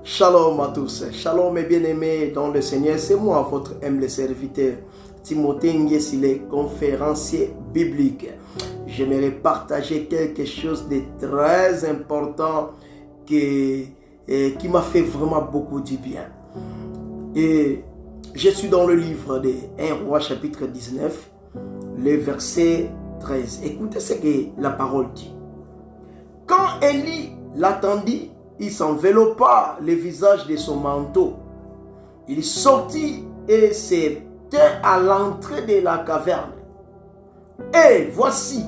Shalom à tous, shalom mes bien-aimés dans le Seigneur, c'est moi votre humble serviteur Timothée Ngesile, conférencier biblique. J'aimerais partager quelque chose de très important qui m'a fait vraiment beaucoup du bien. Et je suis dans le livre de 1 Roi chapitre 19, le verset 13. Écoutez ce que la parole dit. Quand Élie l'attendit, il s'enveloppa le visage de son manteau. Il sortit et se tint à l'entrée de la caverne. Et voici,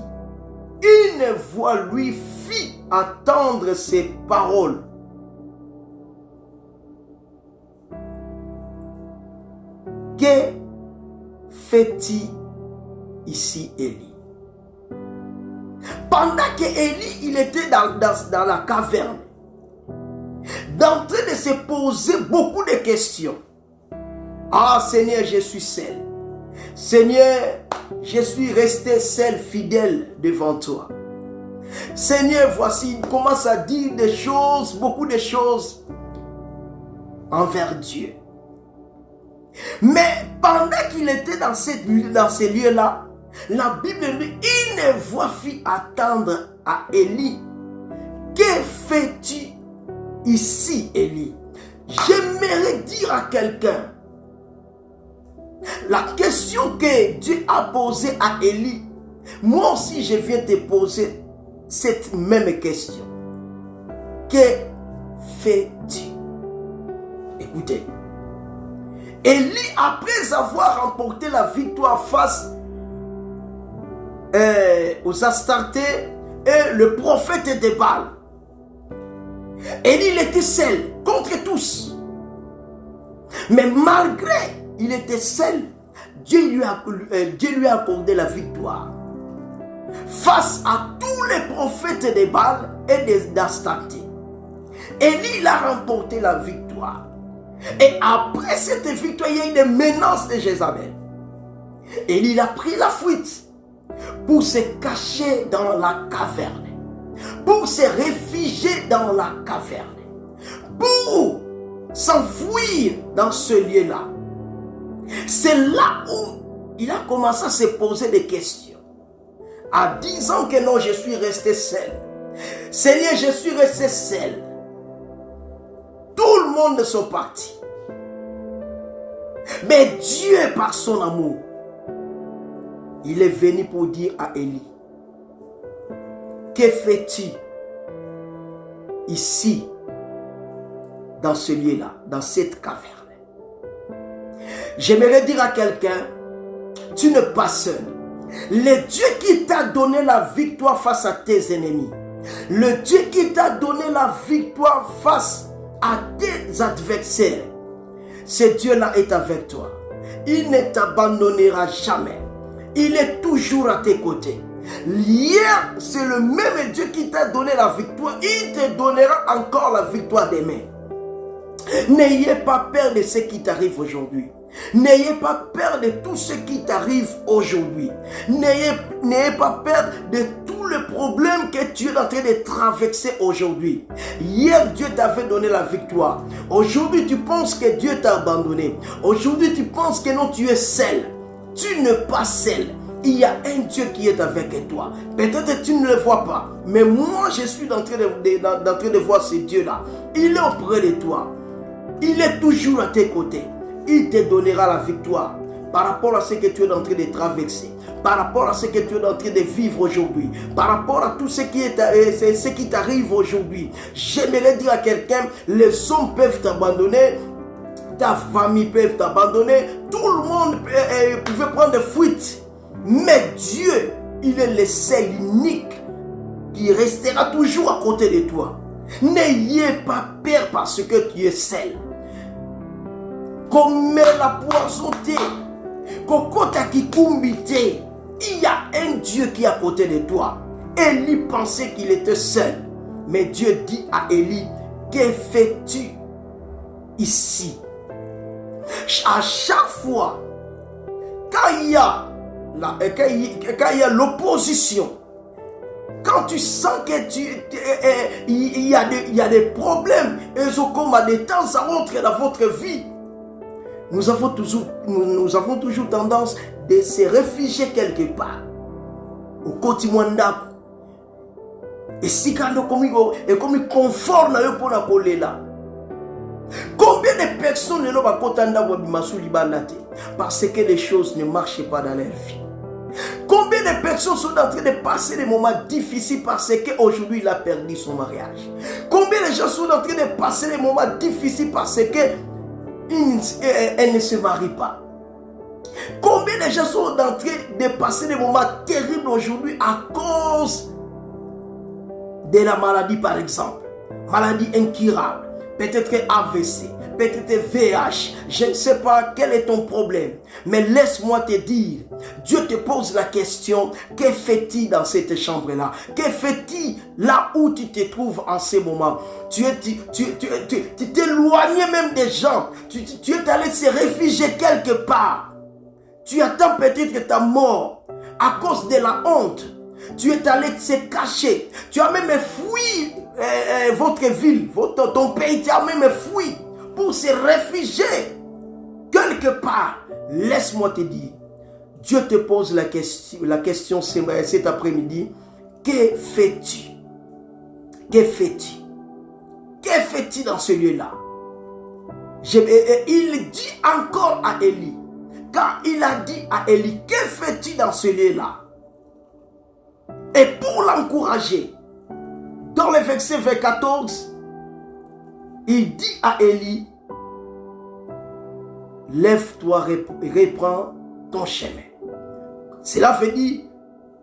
une voix lui fit entendre ces paroles. Que fais-tu ici, Élie? Pendant que Élie il était dans la caverne, en train de se poser beaucoup de questions. Ah Seigneur, je suis seul. Seigneur, je suis resté seul, fidèle devant toi. Seigneur, voici, il commence à dire des choses, beaucoup de choses envers Dieu. Mais pendant qu'il était dans ces lieux-là, la Bible dit, une voix fit attendre à Élie. Que fais-tu ici, Élie? J'aimerais dire à quelqu'un, la question que Dieu a posée à Élie, moi aussi je viens te poser cette même question. Que fais-tu? Écoutez, Élie, après avoir remporté la victoire face aux Astartés et le prophète de Baal, Élie il était seul contre tous. Mais malgré il était seul, Dieu lui a accordé la victoire face à tous les prophètes de Baal et d'Astarté. Élie il a remporté la victoire. Et après cette victoire, il y a eu des menaces de Jézabel. Élie il a pris la fuite pour se cacher dans la caverne, pour se réfugier dans la caverne, pour s'enfuir dans ce lieu-là. C'est là où il a commencé à se poser des questions. En disant que non, je suis resté seul. Seigneur, je suis resté seul. Tout le monde sont partis. Mais Dieu, par son amour, il est venu pour dire à Élie, que fais-tu ici, dans ce lieu-là, dans cette caverne? J'aimerais dire à quelqu'un, tu n'es pas seul. Le Dieu qui t'a donné la victoire face à tes ennemis, le Dieu qui t'a donné la victoire face à tes adversaires, ce Dieu-là est avec toi. Il ne t'abandonnera jamais. Il est toujours à tes côtés. Hier, c'est le même Dieu qui t'a donné la victoire. Il te donnera encore la victoire demain. N'ayez pas peur de ce qui t'arrive aujourd'hui. N'ayez pas peur de tout ce qui t'arrive aujourd'hui. N'ayez pas peur de tous les problèmes que tu es en train de traverser aujourd'hui. Hier, Dieu t'avait donné la victoire. Aujourd'hui, tu penses que Dieu t'a abandonné. Aujourd'hui, tu penses que non, tu es seul. Tu n'es pas seul. Il y a un Dieu qui est avec toi. Peut-être que tu ne le vois pas. Mais moi, je suis en train de voir ce Dieu-là. Il est auprès de toi. Il est toujours à tes côtés. Il te donnera la victoire par rapport à ce que tu es en train de traverser, par rapport à ce que tu es en train de vivre aujourd'hui, par rapport à tout ce qui t'arrive aujourd'hui. J'aimerais dire à quelqu'un, les hommes peuvent t'abandonner, ta famille peut t'abandonner, tout le monde peut prendre fuite. Mais Dieu, il est le seul unique qui restera toujours à côté de toi. N'ayez pas peur parce que tu es seul. Comme la poisonté, il y a un Dieu qui est à côté de toi. Élie pensait qu'il était seul. Mais Dieu dit à Élie, que fais-tu ici? À chaque fois, quand il y a l'opposition, Quand tu sens que il y a des problèmes, et comme à des temps à autre dans votre vie, nous avons toujours tendance de se réfugier quelque part. Au quotidien, et si quand comme confort na yo pour la coller là. Combien de personnes ne l'ont pas parce que les choses ne marchent pas dans leur vie? Combien de personnes sont en train de passer des moments difficiles parce qu'aujourd'hui il a perdu son mariage? Combien de gens sont en train de passer des moments difficiles parce qu'elle ne se marie pas? Combien de gens sont en train de passer des moments terribles aujourd'hui à cause de la maladie, par exemple? Maladie incurable, peut-être AVC, peut-être VIH, je ne sais pas quel est ton problème. Mais laisse-moi te dire, Dieu te pose la question, que fait-il dans cette chambre-là? Que fait-il là où tu te trouves en ce moment? Tu t'es éloigné même des gens. Tu es allé se réfugier quelque part. Tu attends peut-être ta mort à cause de la honte. Tu es allé se cacher. Tu as même fui votre ville, ton pays. Tu as même fui pour se réfugier quelque part. Laisse-moi te dire, Dieu te pose la question cet après-midi. Que fais-tu? Que fais-tu? Que fais-tu dans ce lieu-là? Il dit encore à Élie, quand il a dit à Élie, que fais-tu dans ce lieu-là? Et pour l'encourager, dans le verset 14, il dit à Élie, lève-toi, reprends ton chemin. Cela veut dire,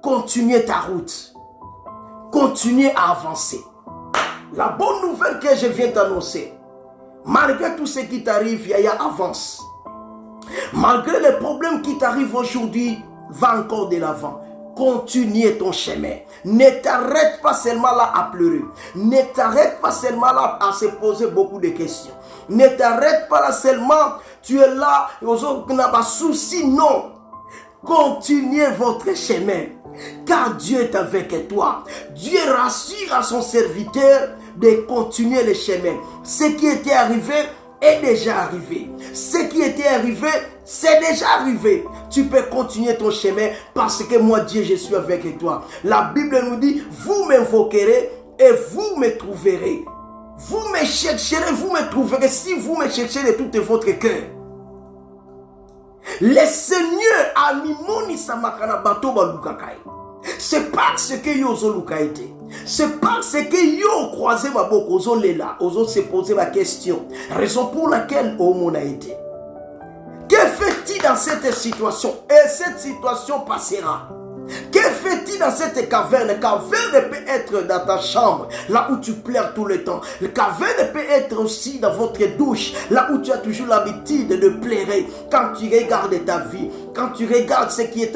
continuer ta route. Continuer à avancer. La bonne nouvelle que je viens t'annoncer, malgré tout ce qui t'arrive, Yaya, avance. Malgré les problèmes qui t'arrivent aujourd'hui, va encore de l'avant. Continue ton chemin. Ne t'arrête pas seulement là à pleurer. Ne t'arrête pas seulement là à se poser beaucoup de questions. Ne t'arrête pas là seulement, tu es là, aux autres qui n'ont pas de soucis. Non. Continuez votre chemin. Car Dieu est avec toi. Dieu rassure à son serviteur de continuer le chemin. Ce qui était arrivé est déjà arrivé. Ce qui était arrivé, c'est déjà arrivé. Tu peux continuer ton chemin parce que moi, Dieu, je suis avec toi. La Bible nous dit, vous m'invoquerez et vous me trouverez. Vous me chercherez, vous me trouverez si vous me cherchez de tout votre cœur. Le Seigneur a mis mon isamakana bato balukakai. C'est parce que yozo lukaite. C'est parce que yo croisé ma boko ozo lela, ozo se poser la question. Raison pour laquelle on a été. Que fait-il dans cette situation? Et cette situation passera. Que fait-il dans cette caverne? La caverne peut être dans ta chambre, là où tu pleures tout le temps. La caverne peut être aussi dans votre douche, là où tu as toujours l'habitude de pleurer. Quand tu regardes ta vie, quand tu regardes ce qui est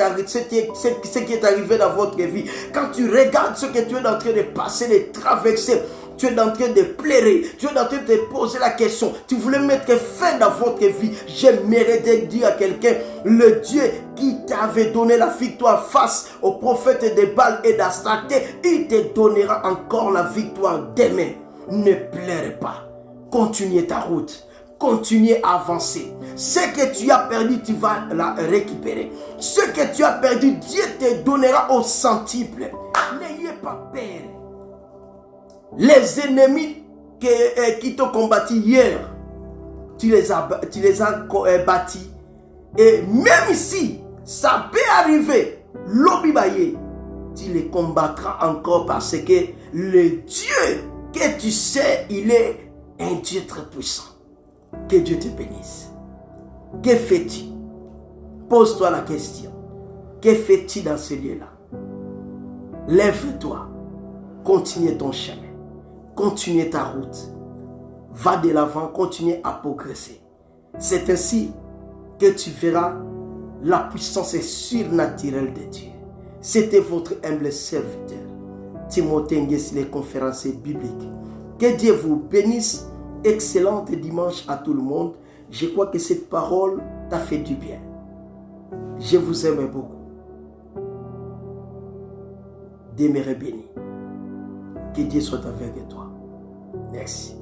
arrivé dans votre vie, quand tu regardes ce que tu es en train de passer, de traverser, tu es en train de pleurer, tu es en train de te poser la question, tu voulais mettre fin dans votre vie. J'aimerais te dire à quelqu'un, le Dieu qui t'avait donné la victoire face aux prophètes de Baal et d'Astaroth, il te donnera encore la victoire demain. Ne pleure pas, continue ta route. Continue à avancer. Ce que tu as perdu, tu vas la récupérer. Ce que tu as perdu, Dieu te donnera au centuple. N'ayez pas peur. Les ennemis qui t'ont combattu hier, tu les as bâtis. Et même si ça peut arriver, l'obibaye, tu les combattras encore parce que le Dieu que tu sais, il est un Dieu très puissant. Que Dieu te bénisse. Que fais-tu? Pose-toi la question. Que fais-tu dans ce lieu-là? Lève-toi. Continue ton chemin. Continue ta route. Va de l'avant. Continue à progresser. C'est ainsi que tu verras la puissance surnaturelle de Dieu. C'était votre humble serviteur, Timothée Nguessi, les conférences bibliques. Que Dieu vous bénisse. Excellente dimanche à tout le monde. Je crois que cette parole t'a fait du bien. Je vous aime beaucoup. Demeurez bénis. Que Dieu soit avec toi. Merci.